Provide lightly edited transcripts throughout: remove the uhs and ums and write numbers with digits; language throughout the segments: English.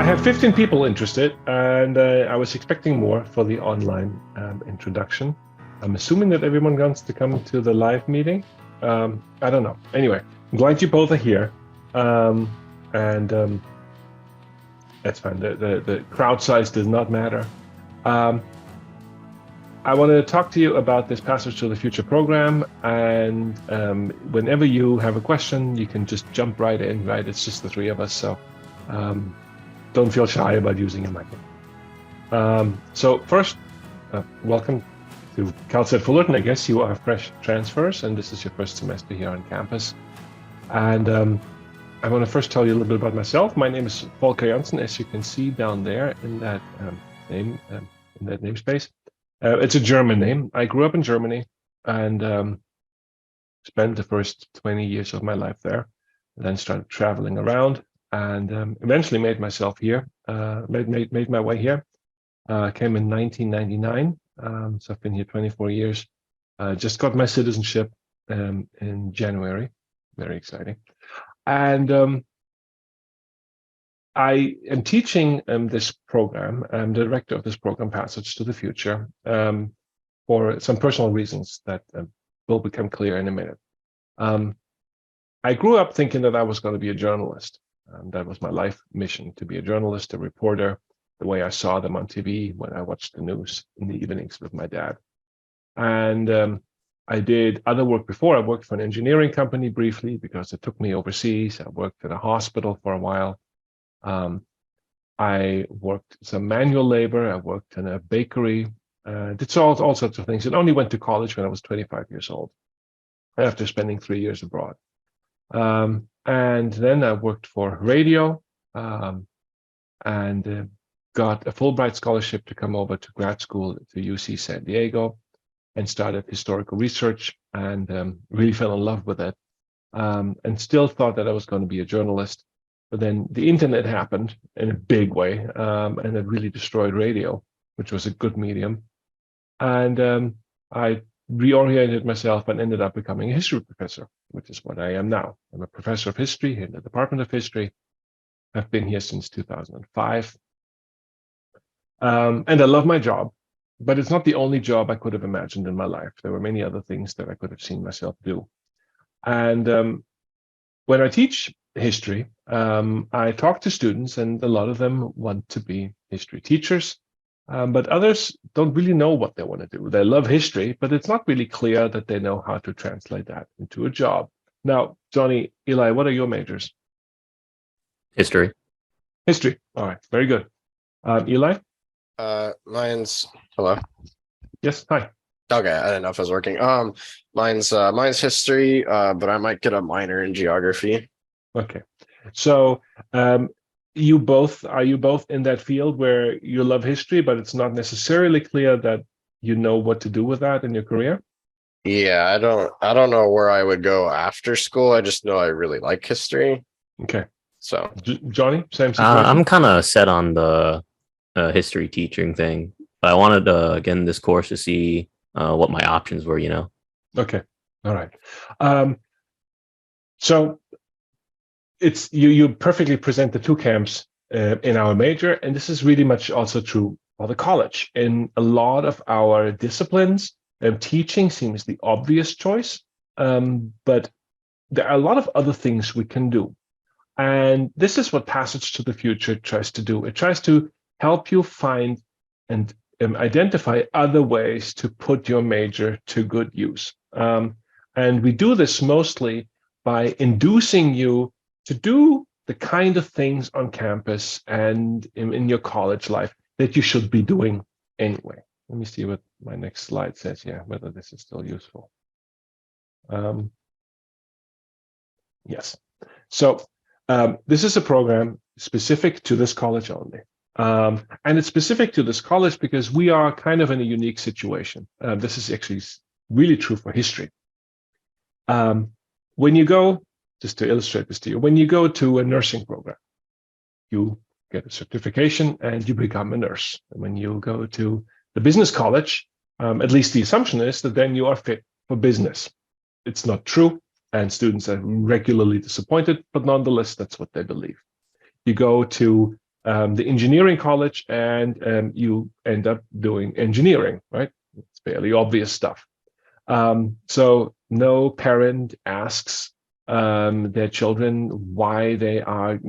I have 15 people interested, and I was expecting more for the online introduction. I'm assuming that everyone wants to come to the live meeting. I don't know. Anyway, I'm glad you both are here, and that's fine. The crowd size does not matter. I want to talk to you about this Passage to the Future program, and whenever you have a question, you can just jump right in, right? It's just the three of us, so don't feel shy about using a mic. So first, welcome to CalSTED Fullerton. I guess you are fresh transfers, and this is your first semester here on campus. And I want to first tell you a little bit about myself. My name is Volker Janssen, as you can see down there in that name, in that namespace. It's a German name. I grew up in Germany and spent the first 20 years of my life there. Then started traveling around and eventually made myself here. Made my way here. Came in 1999. So I've been here 24 years. Just got my citizenship in January. Very exciting. And I am teaching this program. I'm the director of this program, Passage to the Future, for some personal reasons that will become clear in a minute. I grew up thinking that I was going to be a journalist. That was my life mission, to be a journalist, a reporter, the way I saw them on TV when I watched the news in the evenings with my dad. And I did other work before. I worked for an engineering company briefly because it took me overseas. I worked at a hospital for a while. I worked some manual labor. I worked in a bakery. Did all sorts of things. And only went to college when I was 25 years old, after spending 3 years abroad. And then I worked for radio and got a Fulbright scholarship to come over to grad school to UC San Diego and started historical research and really fell in love with it and still thought that I was going to be a journalist. But then the internet happened in a big way, and it really destroyed radio, which was a good medium. And I reoriented myself and ended up becoming a history professor, which is what I am now. I'm a professor of history in the Department of History. I've been here since 2005. And I love my job, but it's not the only job I could have imagined in my life. There were many other things that I could have seen myself do. And when I teach history, I talk to students, and a lot of them want to be history teachers, but others don't really know what they want to do. They love history, but it's not really clear that they know how to translate that into a job. Now, Johnny, Eli, what are your majors? History. History. All right, very good. Eli? Mine's hello. Yes, hi. Okay, I didn't know if it was working. Mine's history, but I might get a minor in geography. Okay, so are you both in that field where you love history, but it's not necessarily clear that you know what to do with that in your career? Yeah, I don't know where I would go after school. I just know I really like history. Okay. So Johnny, same situation? I'm kind of set on the history teaching thing, but I wanted to get in this course to see what my options were, Okay. All right. So it's you perfectly present the two camps in our major, and this is really much also true for the college. In a lot of our disciplines, teaching seems the obvious choice, but there are a lot of other things we can do. And this is what Passage to the Future tries to do. It tries to help you find and identify other ways to put your major to good use. And we do this mostly by inducing you to do the kind of things on campus and in your college life that you should be doing anyway. Let me see what my next slide says here, whether this is still useful. Yes. So this is a program specific to this college only. And it's specific to this college because we are kind of in a unique situation. This is actually really true for history. When you go, just to illustrate this to you, when you go to a nursing program, you get a certification and you become a nurse. And when you go to the business college, at least the assumption is that then you are fit for business. It's not true, and students are regularly disappointed, but nonetheless, that's what they believe. You go to the engineering college, and you end up doing engineering, right? It's fairly obvious stuff. So no parent asks their children why they are,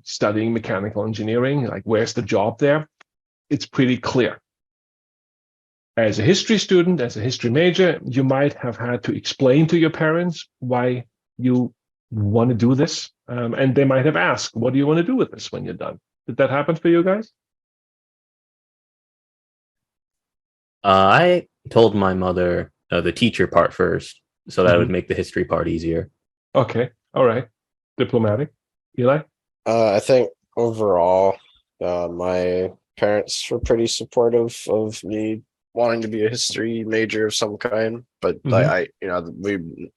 studying mechanical engineering, like where's the job there? It's pretty clear. As a history student, as a history major, you might have had to explain to your parents why you want to do this. And they might have asked, what do you want to do with this when you're done? Did that happen for you guys? I told my mother the teacher part first, so that would Mhm. make the history part easier. Okay. All right. Diplomatic. Eli? I think overall, my parents were pretty supportive of me wanting to be a history major of some kind. But Mhm.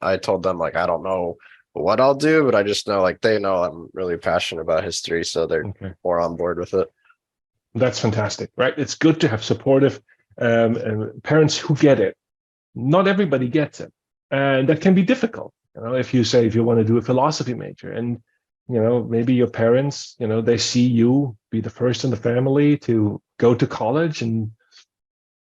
I told them like I don't know what I'll do, but I just know like they know I'm really passionate about history, so they're Okay. more on board with it. That's fantastic, right? It's good to have supportive parents who get it. Not everybody gets it, and that can be difficult. If you say if you want to do a philosophy major, and maybe your parents, they see you be the first in the family to go to college, and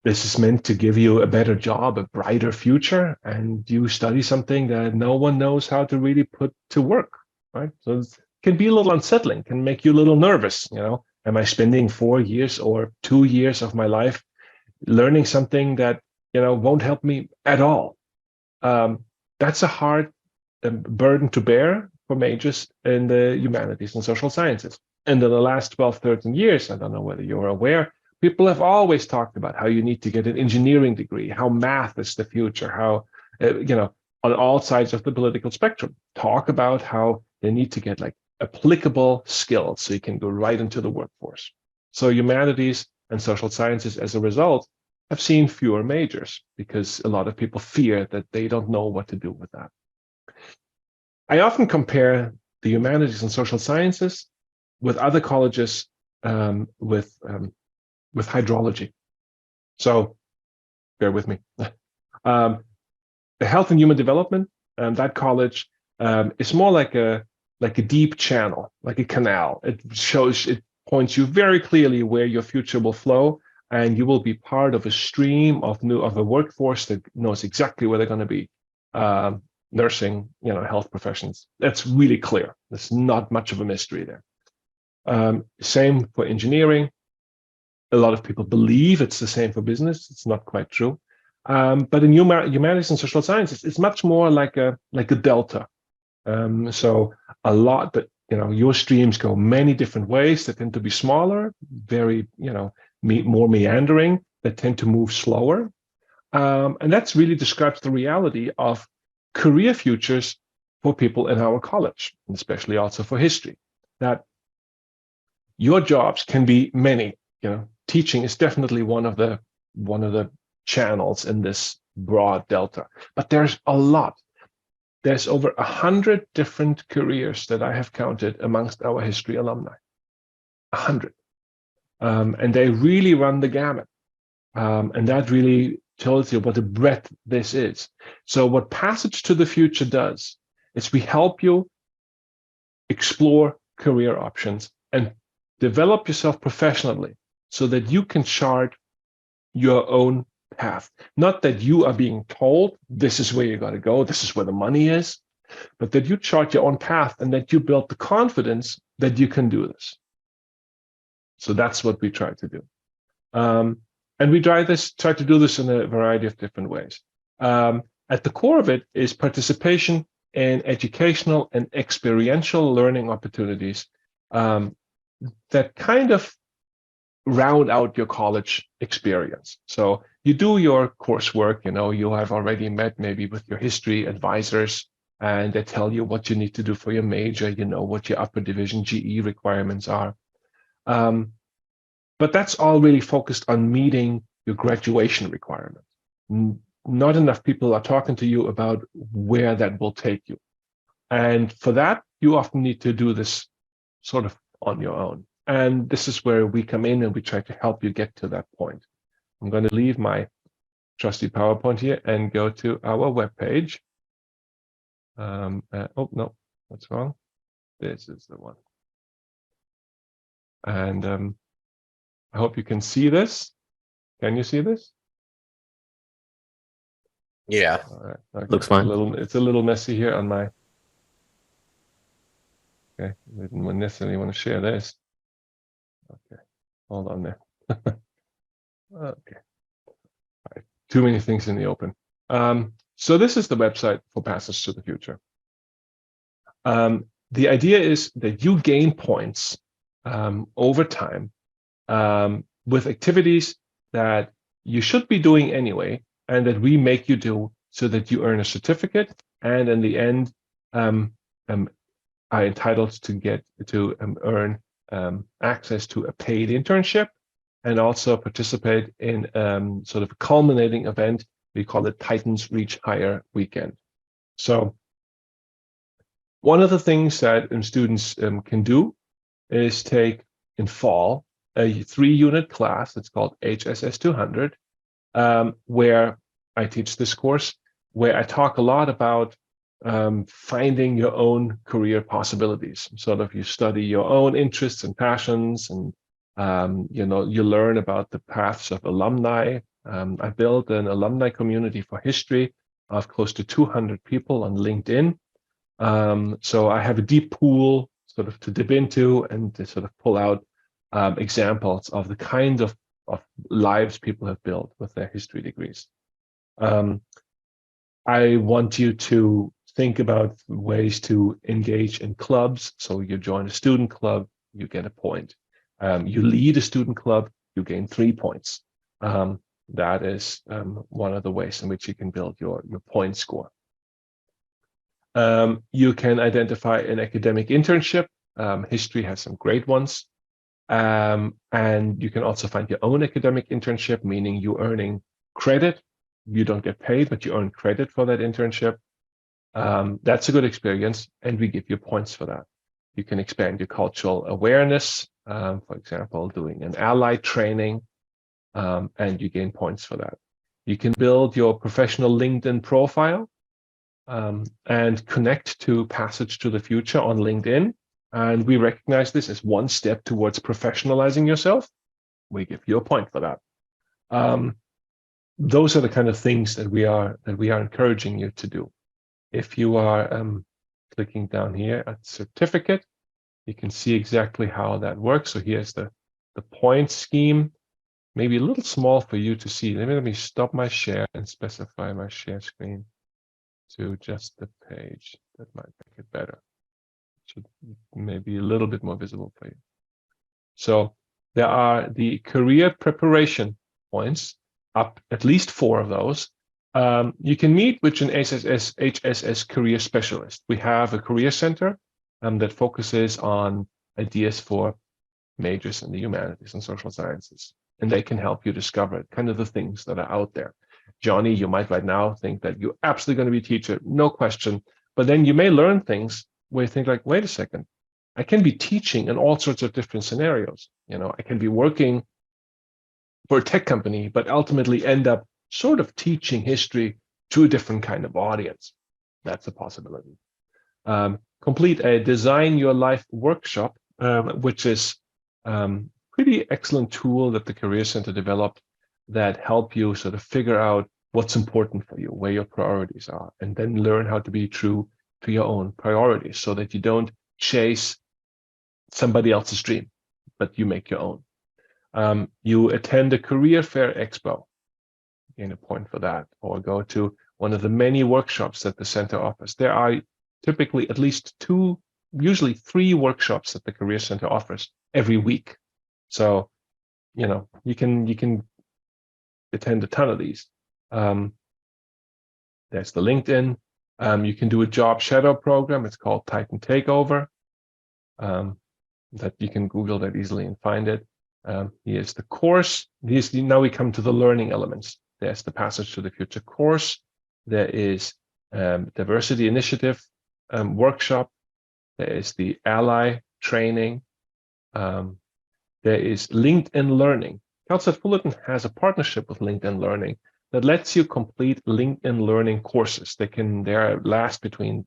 this is meant to give you a better job, a brighter future, and you study something that no one knows how to really put to work, right? So it can be a little unsettling, can make you a little nervous. Am I spending 4 years or 2 years of my life learning something that won't help me at all? That's a hard burden to bear for majors in the humanities and social sciences. And in the last 12, 13 years, I don't know whether you're aware, people have always talked about how you need to get an engineering degree, how math is the future, how, on all sides of the political spectrum, talk about how they need to get like applicable skills so you can go right into the workforce. So humanities and social sciences, as a result, have seen fewer majors because a lot of people fear that they don't know what to do with that. I often compare the humanities and social sciences with other colleges with hydrology. So bear with me. Um, the health and human development, that college is more like a deep channel, like a canal. It points you very clearly where your future will flow, and you will be part of a stream of a workforce that knows exactly where they're going to be. Nursing, health professions. That's really clear. There's not much of a mystery there. Same for engineering. A lot of people believe it's the same for business. It's not quite true. But in humanities and social sciences, it's much more like a delta. So a lot that your streams go many different ways that tend to be smaller, very more meandering, that tend to move slower, and that's really describes the reality of career futures for people in our college, and especially also for history. That your jobs can be many. Teaching is definitely one of the channels in this broad delta, but there's a lot. There's over 100 different careers that I have counted amongst our history alumni. 100, and they really run the gamut, and that really tells you what a breadth this is. So, what Passage to the Future does is we help you explore career options and develop yourself professionally so that you can chart your own path. Not that you are being told this is where you got to go, this is where the money is, but that you chart your own path and that you build the confidence that you can do this. So that's what we try to do. And we try to do this in a variety of different ways. At the core of it is participation in educational and experiential learning opportunities that kind of round out your college experience. So you do your coursework, you have already met maybe with your history advisors, and they tell you what you need to do for your major, what your upper division GE requirements are. But that's all really focused on meeting your graduation requirements. Not enough people are talking to you about where that will take you. And for that, you often need to do this sort of on your own. And this is where we come in and we try to help you get to that point. I'm going to leave my trusty PowerPoint here and go to our webpage. Oh, no, that's wrong. This is the one. And I hope you can see this. Can you see this? Yeah. All right. Okay. Looks fine. It's a little messy here on my. Okay, I didn't necessarily want to share this. Okay, hold on there. Okay, all right. Too many things in the open. So this is the website for Passage to the Future. The idea is that you gain points over time with activities that you should be doing anyway, and that we make you do so that you earn a certificate, and in the end are entitled to earn access to a paid internship, and also participate in sort of a culminating event. We call it Titans Reach Higher Weekend. So one of the things that students can do is take in fall a 3-unit class that's called HSS 200, where I teach this course, where I talk a lot about finding your own career possibilities. Sort of you study your own interests and passions, and you learn about the paths of alumni. I built an alumni community for history of close to 200 people on LinkedIn. So I have a deep pool sort of to dip into and to sort of pull out examples of the kind of lives people have built with their history degrees. I want you to think about ways to engage in clubs. So you join a student club, you get a point. You lead a student club, you gain 3 points. That is one of the ways in which you can build your point score. You can identify an academic internship. History has some great ones. And you can also find your own academic internship, meaning you're earning credit. You don't get paid, but you earn credit for that internship. That's a good experience, and we give you points for that. You can expand your cultural awareness, for example, doing an ally training, and you gain points for that. You can build your professional LinkedIn profile and connect to Passage to the Future on LinkedIn. And we recognize this as one step towards professionalizing yourself. We give you a point for that. Those are the kind of things that we are encouraging you to do. If you are clicking down here at certificate, you can see exactly how that works. So here's the point scheme. Maybe a little small for you to see. Let me stop my share and specify my share screen to just the page. That might make it better. Should maybe a little bit more visible for you. So there are the career preparation points, up at least 4 of those. You can meet with an HSS career specialist. We have a career center that focuses on ideas for majors in the humanities and social sciences, and they can help you discover kind of the things that are out there. Johnny, you might right now think that you're absolutely going to be a teacher, no question, but then you may learn things where you think like, wait a second, I can be teaching in all sorts of different scenarios. I can be working for a tech company, but ultimately end up sort of teaching history to a different kind of audience. That's a possibility. Complete a Design Your Life workshop, which is pretty excellent tool that the Career Center developed that help you sort of figure out what's important for you, where your priorities are, and then learn how to be true to your own priorities so that you don't chase somebody else's dream, but you make your own. You attend a career fair expo, gain a point for that, or go to one of the many workshops that the center offers. There are typically at least 2, usually 3 workshops that the Career Center offers every week. So, you can attend a ton of these. There's the LinkedIn. You can do a job shadow program. It's called Titan Takeover. That you can Google that easily and find it. Here's the course. Now we come to the learning elements. There's the Passage to the Future course. There is diversity initiative workshop. There is the ally training. There is LinkedIn Learning. CalSTAT Fullerton has a partnership with LinkedIn Learning that lets you complete LinkedIn Learning courses. They last between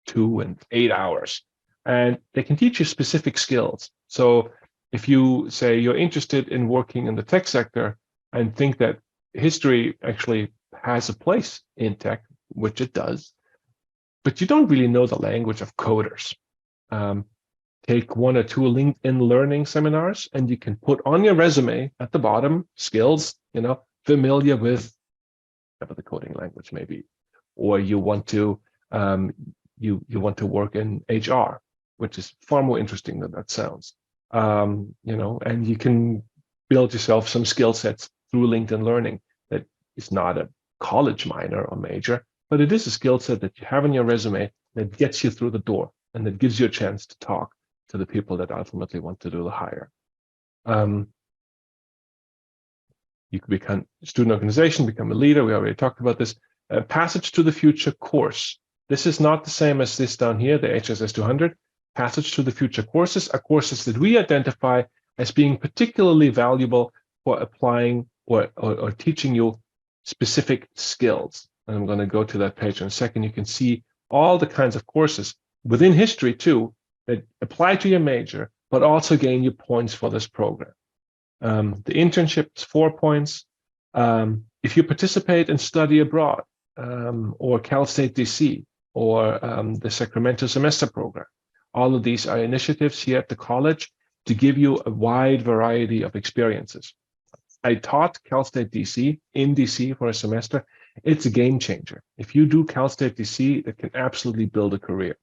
2 and 8 hours, and they can teach you specific skills. So if you say you're interested in working in the tech sector and think that history actually has a place in tech, which it does, but you don't really know the language of coders, take 1 or 2 LinkedIn learning seminars, and you can put on your resume at the bottom skills, familiar with whatever the coding language may be, or you want to you want to work in HR, which is far more interesting than that sounds. And you can build yourself some skill sets through LinkedIn Learning that is not a college minor or major, but it is a skill set that you have in your resume that gets you through the door and that gives you a chance to talk to the people that ultimately want to do the hire. You could become a student organization, become a leader. We already talked about this. Passage to the Future course. This is not the same as this down here, the HSS 200. Passage to the Future courses are courses that we identify as being particularly valuable for applying or teaching you specific skills. And I'm going to go to that page in a second. You can see all the kinds of courses within history too that apply to your major, but also gain you points for this program. The internship is 4 points. If you participate in study abroad, or Cal State DC, or the Sacramento semester program, all of these are initiatives here at the college to give you a wide variety of experiences. I taught Cal State DC in DC for a semester. It's a game changer. If you do Cal State DC, it can absolutely build a career.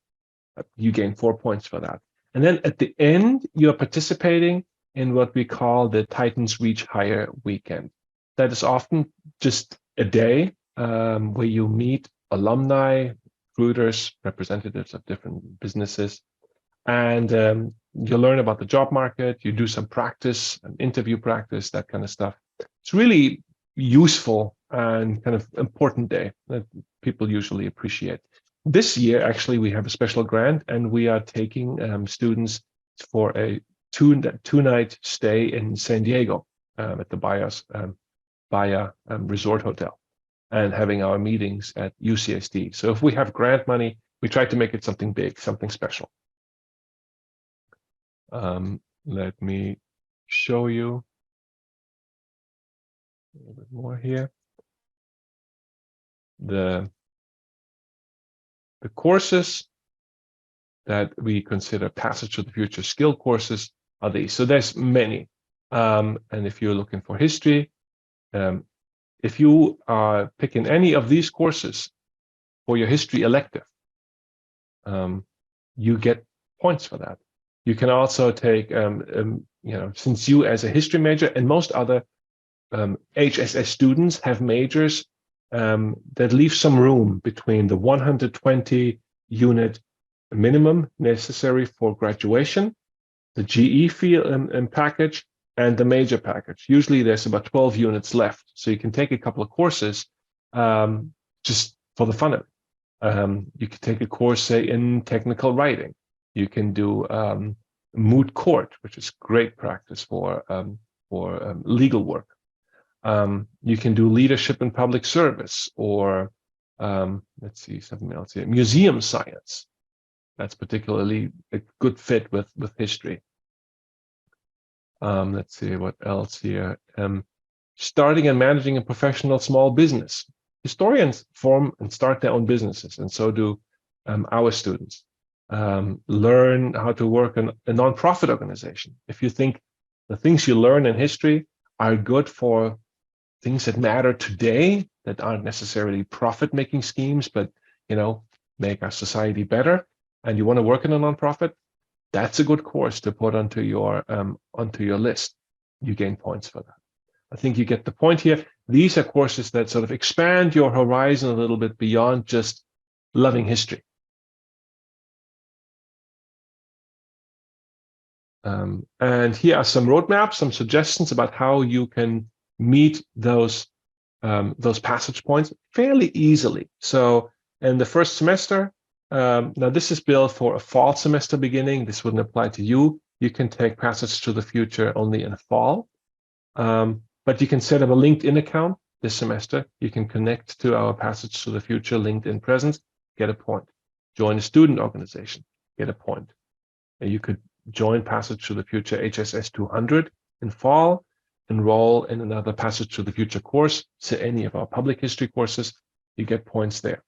You gain 4 points for that. And then at the end, you're participating in what we call the Titans Reach Higher weekend. That is often just a day where you meet alumni, recruiters, representatives of different businesses, and you learn about the job market. You do some practice, an interview practice, that kind of stuff. It's really useful and kind of important day that people usually appreciate. This year, actually, we have a special grant, and we are taking students for a two-night stay in San Diego at the Bahia Resort Hotel, and having our meetings at UCSD. So if we have grant money, we try to make it something big, something special. Let me show you a little bit more here. The courses that we consider Passage to the Future skill courses are these. So there's many. And if you're looking for history, if you are picking any of these courses for your history elective, you get points for that. You can also take, since you as a history major and most other HSS students have majors that leave some room between the 120 unit minimum necessary for graduation, the GE field package, and the major package. Usually there's about 12 units left. So you can take a couple of courses just for the fun of it. You can take a course, say, in technical writing. You can do moot court, which is great practice for legal work. You can do leadership in public service, or let's see, something else here, museum science. That's particularly a good fit with history. Let's see what else here. Starting and managing a professional small business. Historians form and start their own businesses, and so do our students. Learn how to work in a nonprofit organization. If you think the things you learn in history are good for things that matter today, that aren't necessarily profit-making schemes, but make our society better, and you want to work in a nonprofit, that's a good course to put onto your list. You gain points for that. I think you get the point here. These are courses that sort of expand your horizon a little bit beyond just loving history. And here are some roadmaps, some suggestions about how you can meet those passage points fairly easily. So in the first semester, now this is built for a fall semester beginning. This wouldn't apply to you. You can take Passage to the Future only in the fall. But you can set up a LinkedIn account this semester. You can connect to our Passage to the Future LinkedIn presence, get a point. Join a student organization, get a point. And you could join Passage to the Future HSS 200 in fall, enroll in another Passage to the Future course, so any of our public history courses, you get points there.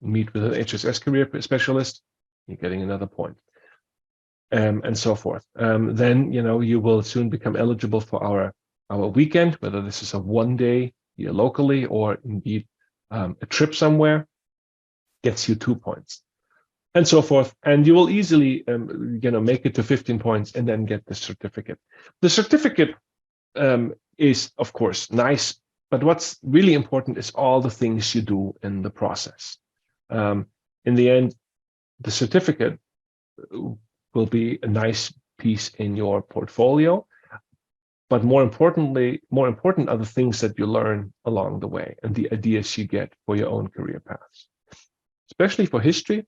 Meet with an HSS career specialist, you're getting another point, and so forth. Then you will soon become eligible for our weekend, whether this is a one-day here locally or indeed a trip somewhere, gets you 2 points, and so forth. And you will easily make it to 15 points and then get the certificate. The certificate is, of course, nice, but what's really important is all the things you do in the process. In the end, the certificate will be a nice piece in your portfolio, but more important are the things that you learn along the way and the ideas you get for your own career paths, especially for history,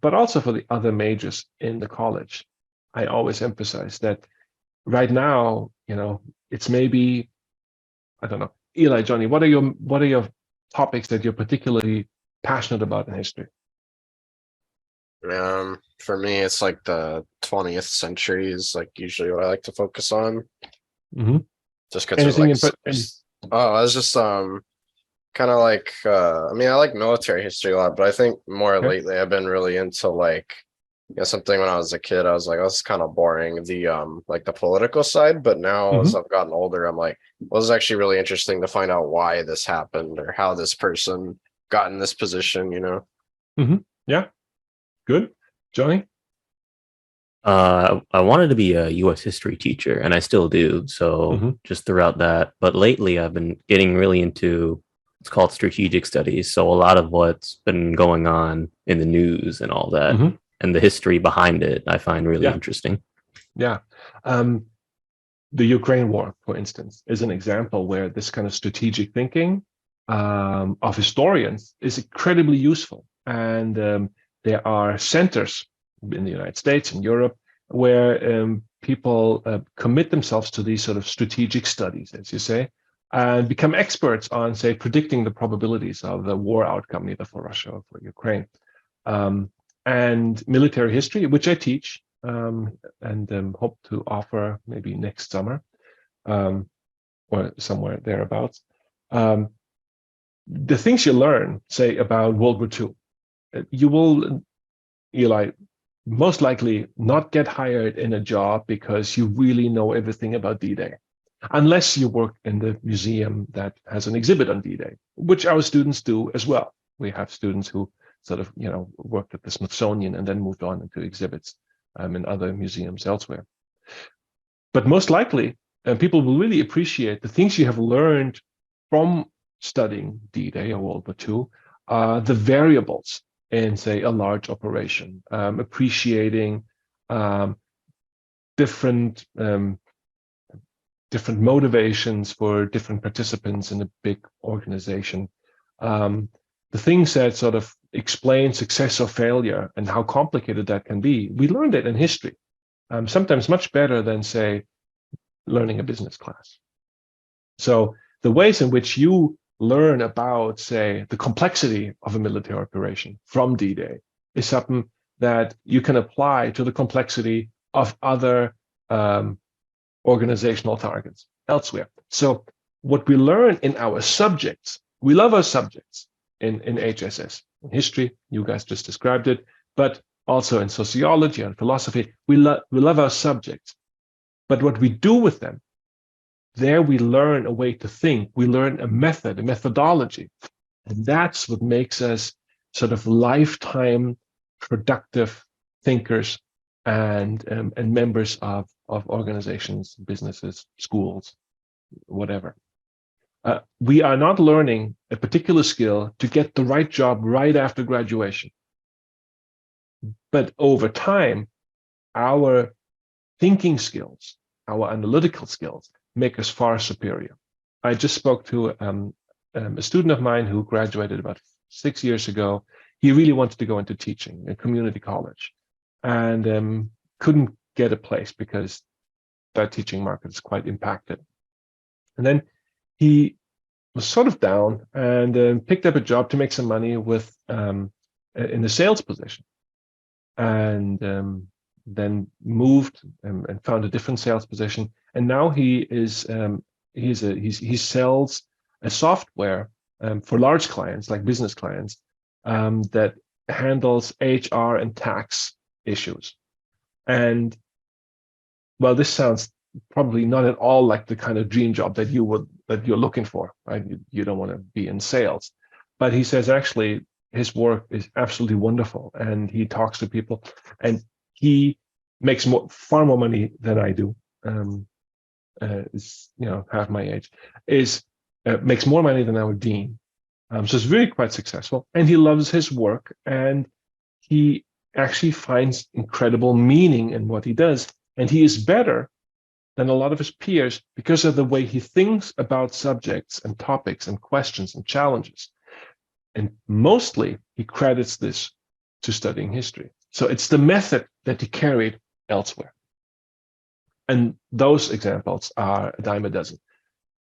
but also for the other majors in the college. I always emphasize that right now, it's maybe, I don't know, Eli, Johnny, what are your topics that you're particularly passionate about in history? For me, it's like the 20th century is like usually what I like to focus on. Mm-hmm. Just because there's like, Any, I was just kind of like I mean, I like military history a lot, but I think more lately I've been really into like something when I was a kid, I was like, oh, this is kind of boring, the like the political side. But now as I've gotten older, I'm like, well, this is actually really interesting to find out why this happened or how this person got in this position, Yeah, good. Johnny? I wanted to be a U.S. history teacher, and I still do. So just throughout that. But lately, I've been getting really into it's called strategic studies. So a lot of what's been going on in the news and all that, and the history behind it, I find really interesting. Yeah. The Ukraine war, for instance, is an example where this kind of strategic thinking of historians is incredibly useful. And there are centers in the United States and Europe where people commit themselves to these sort of strategic studies, as you say, and become experts on, say, predicting the probabilities of the war outcome, either for Russia or for Ukraine. And military history, which I teach and hope to offer maybe next summer or somewhere thereabouts. The things you learn, say, about World War II, you will, Eli, most likely not get hired in a job because you really know everything about D-Day, unless you work in the museum that has an exhibit on D-Day, which our students do as well. We have students who sort of, worked at the Smithsonian and then moved on into exhibits in other museums elsewhere. But most likely, people will really appreciate the things you have learned from studying D-Day or World War II, the variables in, say, a large operation, appreciating different motivations for different participants in a big organization. The things that sort of explain success or failure and how complicated that can be, we learned it in history, sometimes much better than, say, learning a business class. So the ways in which you learn about, say, the complexity of a military operation from D-Day is something that you can apply to the complexity of other organizational targets elsewhere. So what we learn in our subjects, we love our subjects in HSS. In history, you guys just described it, but also in sociology and philosophy, we love our subjects. But what we do with them, there we learn a way to think, we learn a method, a methodology. And that's what makes us sort of lifetime productive thinkers and members of organizations, businesses, schools, whatever. We are not learning a particular skill to get the right job right after graduation. But over time, our thinking skills, our analytical skills, make us far superior. I just spoke to a student of mine who graduated about 6 years ago. He really wanted to go into teaching in community college and couldn't get a place because that teaching market is quite impacted. And then he was sort of down and picked up a job to make some money with in a sales position. And then moved and found a different sales position, and now he sells a software for large clients, like business clients, that handles HR and tax issues. And well, this sounds probably not at all like the kind of dream job that you're looking for, right? You don't want to be in sales, but he says actually his work is absolutely wonderful, and he talks to people, and he makes far more money than I do. Is half my age, makes more money than our dean. So it's really quite successful, and he loves his work, and he actually finds incredible meaning in what he does, and he is better than a lot of his peers because of the way he thinks about subjects and topics and questions and challenges. And mostly he credits this to studying history. So it's the method that he carried elsewhere. And those examples are a dime a dozen.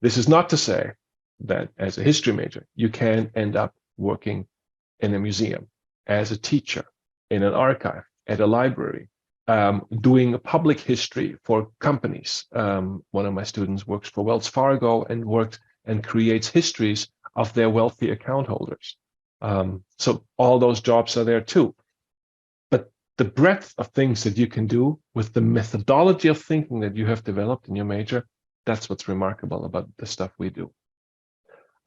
This is not to say that as a history major, you can end up working in a museum, as a teacher, in an archive, at a library, doing public history for companies. One of my students works for Wells Fargo and creates histories of their wealthy account holders. So all those jobs are there too. But the breadth of things that you can do with the methodology of thinking that you have developed in your major, that's what's remarkable about the stuff we do.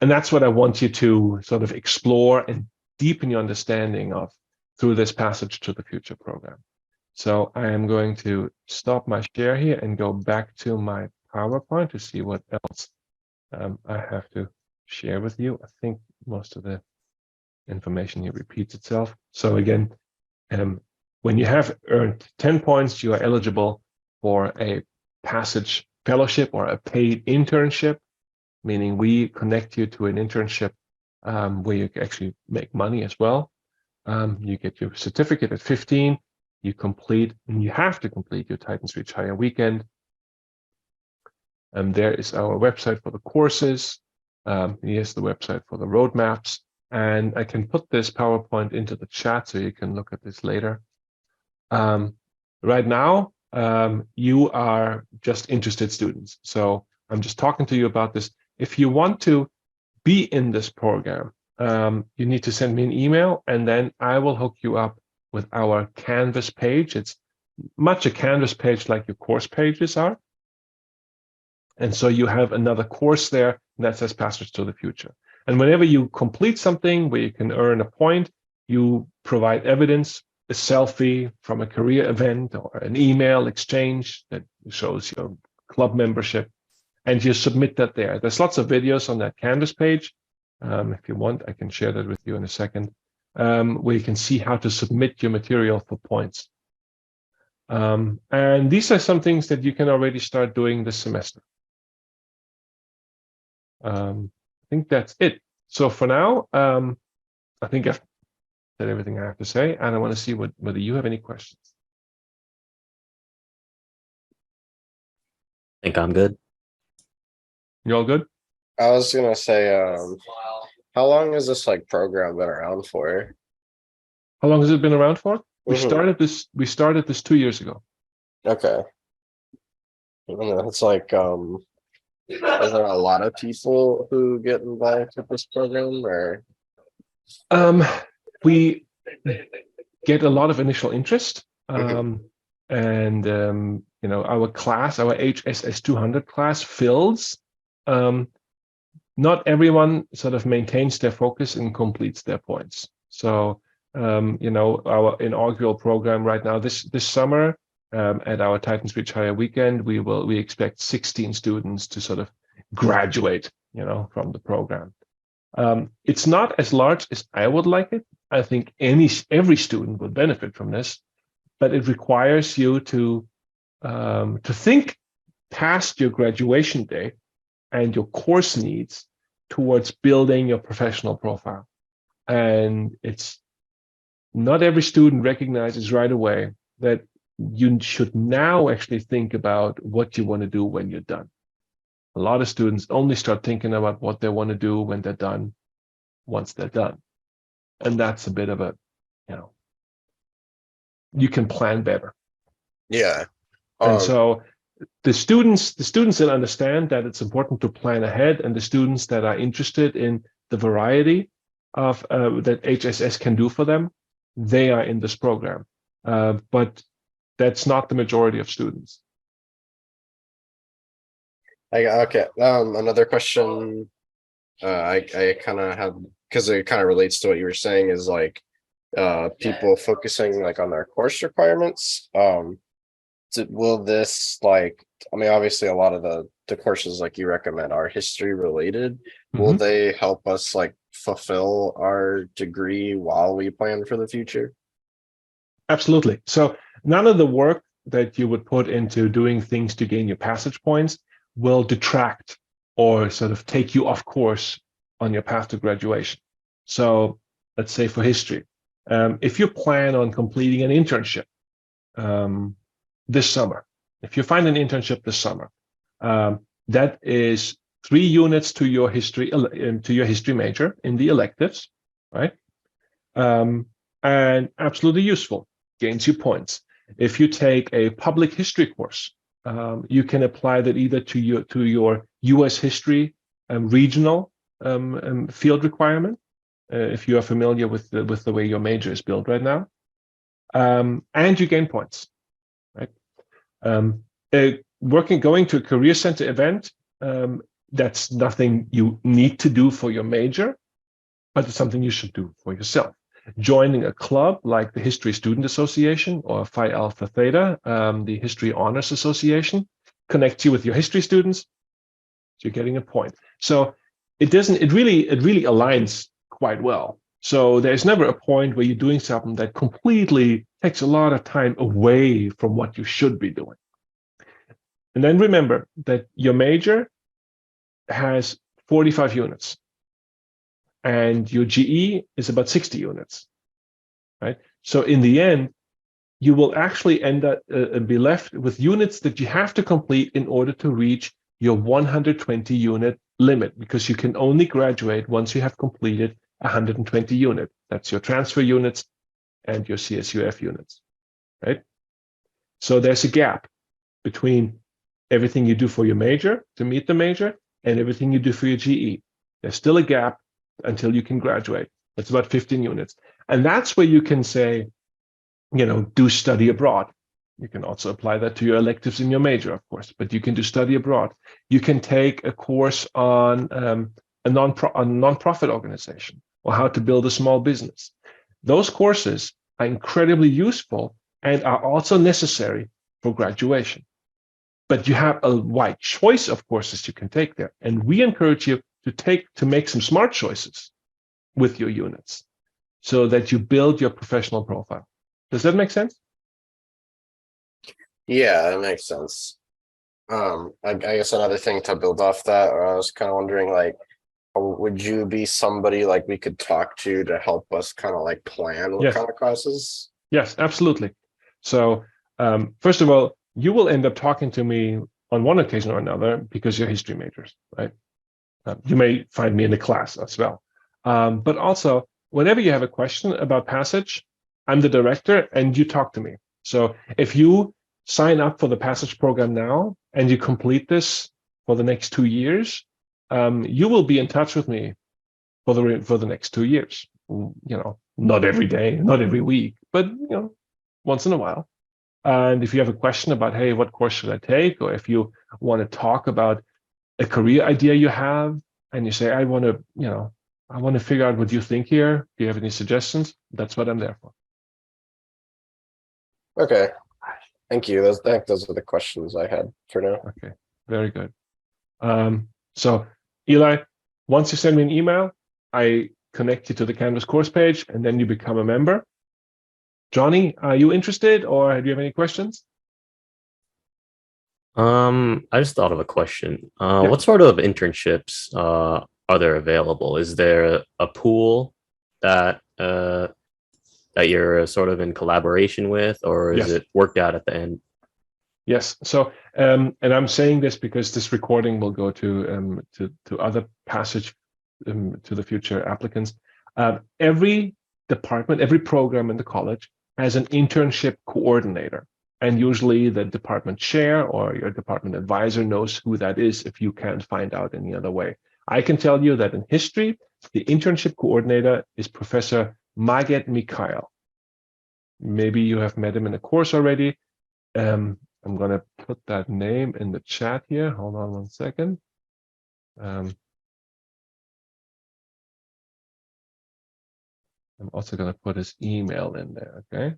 And that's what I want you to sort of explore and deepen your understanding of through this Passage to the Future program. So I am going to stop my share here and go back to my PowerPoint to see what else I have to share with you. I think most of the information here repeats itself. So again, when you have earned 10 points, you are eligible for a Passage Fellowship or a paid internship, meaning we connect you to an internship where you actually make money as well. You get your certificate at 15. You have to complete your Titans Reach Higher weekend. And there is our website for the courses. Here's the website for the roadmaps. And I can put this PowerPoint into the chat so you can look at this later. Right now, you are just interested students. So I'm just talking to you about this. If you want to be in this program, you need to send me an email, and then I will hook you up with our Canvas page. It's much a Canvas page like your course pages are. And so you have another course there that says Passage to the Future. And whenever you complete something where you can earn a point, you provide evidence, a selfie from a career event or an email exchange that shows your club membership, and you submit that there. There's lots of videos on that Canvas page. If you want, I can share that with you in a second, where you can see how to submit your material for points. And these are some things that you can already start doing this semester. I think that's it. So for now, I think I've said everything I have to say, and I want to see whether you have any questions. I think I'm good. You all good? I was gonna say, how long has this program been around for? How long has it been around for? We Mhm. started this 2 years ago. Okay. It's is there a lot of people who get involved with this program, or? We get a lot of initial interest, Mhm. and our class, our HSS 200 class fills. Not everyone sort of maintains their focus and completes their points. So our inaugural program right now this summer, at our Titans Reach Higher weekend, we expect 16 students to sort of graduate from the program. It's not as large as I would like it. I think every student would benefit from this, but it requires you to think past your graduation day and your course needs towards building your professional profile. And it's not every student recognizes right away that you should now actually think about what you want to do when you're done. A lot of students only start thinking about what they want to do when they're done, once they're done. And that's a bit of you can plan better. Yeah. And so the students that understand that it's important to plan ahead, and the students that are interested in the variety of that HSS can do for them, they are in this program. But that's not the majority of students. Okay. Another question I kind of have, because it kind of relates to what you were saying, is like people focusing like on their course requirements. Will this, like, I mean, obviously a lot of the courses like you recommend are history related. Will they help us like fulfill our degree while we plan for the future? Absolutely. So none of the work that you would put into doing things to gain your passage points will detract or sort of take you off course on your path to graduation. So let's say for history, if you plan on completing an internship this summer, if you find an internship this summer, that is 3 units to your history major in the electives, right? And absolutely useful, gains you points. If you take a public history course, you can apply that either to your U.S. history regional field requirement, if you are familiar with the way your major is built right now, and you gain points, right? Going to a career center event, that's nothing you need to do for your major, but it's something you should do for yourself. Joining a club like the History Student Association or Phi Alpha Theta, the History Honors Association, connects you with your history students. So you're getting a point. So it really aligns quite well. So there's never a point where you're doing something that completely takes a lot of time away from what you should be doing. And then remember that your major has 45 units. And your GE is about 60 units, right? So in the end, you will actually end up be left with units that you have to complete in order to reach your 120 unit limit, because you can only graduate once you have completed 120 unit. That's your transfer units and your CSUF units, right? So there's a gap between everything you do for your major to meet the major and everything you do for your GE. There's still a gap until you can graduate. That's about 15 units. And that's where you can say, do study abroad. You can also apply that to your electives in your major, of course, but you can do study abroad. You can take a course on a non-profit organization or how to build a small business. Those courses are incredibly useful and are also necessary for graduation. But you have a wide choice of courses you can take there. And we encourage you to make some smart choices with your units so that you build your professional profile. Does that make sense? Yeah, that makes sense. I guess another thing to build off that, I was kind of wondering, like, would you be somebody like we could talk to help us kind of like plan what kind of classes? Yes, absolutely. So first of all, you will end up talking to me on one occasion or another because you're history majors, right? You may find me in the class as well. But also, whenever you have a question about Passage, I'm the director and you talk to me. So if you sign up for the Passage program now and you complete this for the next 2 years, you will be in touch with me for the next 2 years. Not every day, not every week, but once in a while. And if you have a question about, hey, what course should I take? Or if you want to talk about a career idea you have and you say, I want to figure out what you think here. Do you have any suggestions? That's what I'm there for. Okay. Thank you. Those are the questions I had for now. Okay. Very good. So Eli, once you send me an email, I connect you to the Canvas course page and then you become a member. Johnny, are you interested or do you have any questions? I just thought of a question. What sort of internships are there available? Is there a pool that you're sort of in collaboration with, or is it worked out at the end? Yes. So, and I'm saying this because this recording will go to other Passage to the future applicants. Every department, every program in the college has an internship coordinator, And usually the department chair or your department advisor knows who that is if you can't find out any other way. I can tell you that in history, the internship coordinator is Professor Maget Mikhail. Maybe you have met him in a course already. I'm going to put that name in the chat here. Hold on one second. I'm also going to put his email in there, okay?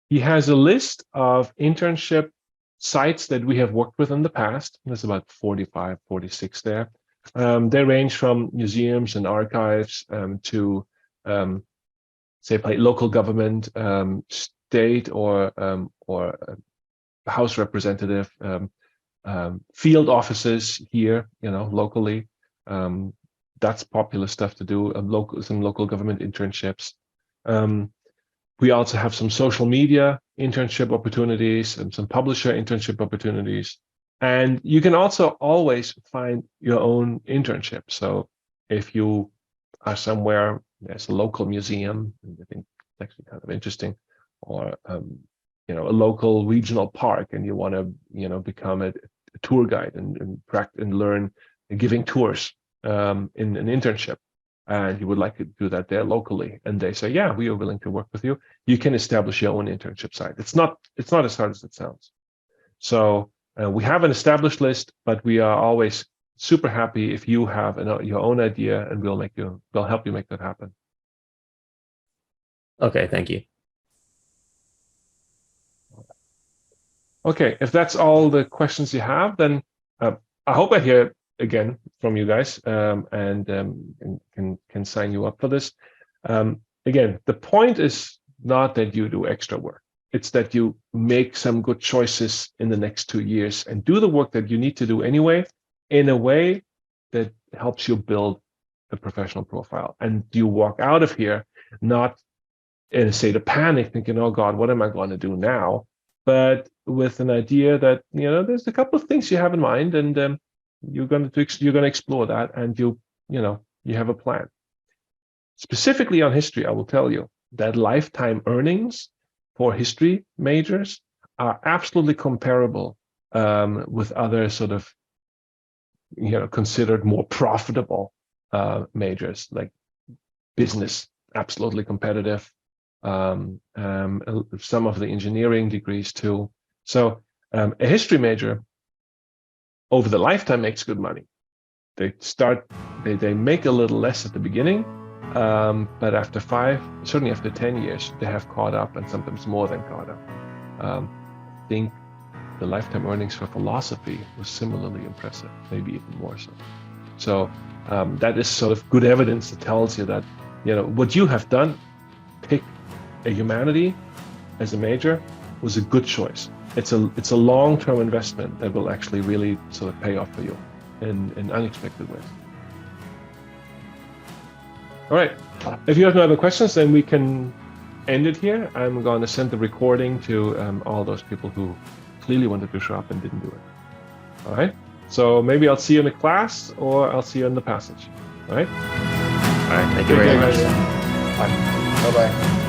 He has a list of internship sites that we have worked with in the past. There's about 45, 46 there. They range from museums and archives to, say, local government, state or house representative, field offices here, locally. That's popular stuff to do. Some local government internships. We also have some social media internship opportunities and some publisher internship opportunities. And you can also always find your own internship. So if you are somewhere, there's a local museum, and I think it's actually kind of interesting, or a local regional park, and you want to, become a tour guide and learn giving tours in an internship, and you would like to do that there locally, and they say, yeah, we are willing to work with you. You can establish your own internship site. It's not as hard as it sounds. So we have an established list, but we are always super happy if you have your own idea, and we'll help you make that happen. Okay, thank you. Okay, if that's all the questions you have, then I hope I hear again from you guys and can sign you up for this. Again, the point is not that you do extra work. It's that you make some good choices in the next 2 years and do the work that you need to do anyway in a way that helps you build a professional profile. And you walk out of here not in a state of panic thinking, oh God, what am I going to do now? But with an idea that, there's a couple of things you have in mind, and you're going to explore that, and you have a plan. Specifically on history, I will tell you that lifetime earnings for history majors are absolutely comparable with other sort of considered more profitable majors, like business, absolutely competitive. Some of the engineering degrees too. So a history major over the lifetime makes good money. They make a little less at the beginning, but after 5, certainly after 10 years, they have caught up, and sometimes more than caught up. I think the lifetime earnings for philosophy was similarly impressive, maybe even more so. So that is sort of good evidence that tells you that, what you have done, pick a humanity as a major, was a good choice. It's a long-term investment that will actually really sort of pay off for you in unexpected ways. All right, if you have no other questions, then we can end it here. I'm going to send the recording to all those people who clearly wanted to show up and didn't do it. All right, so maybe I'll see you in the class, or I'll see you in the passage. All right? All right, thank you very much. Bye. Bye-bye.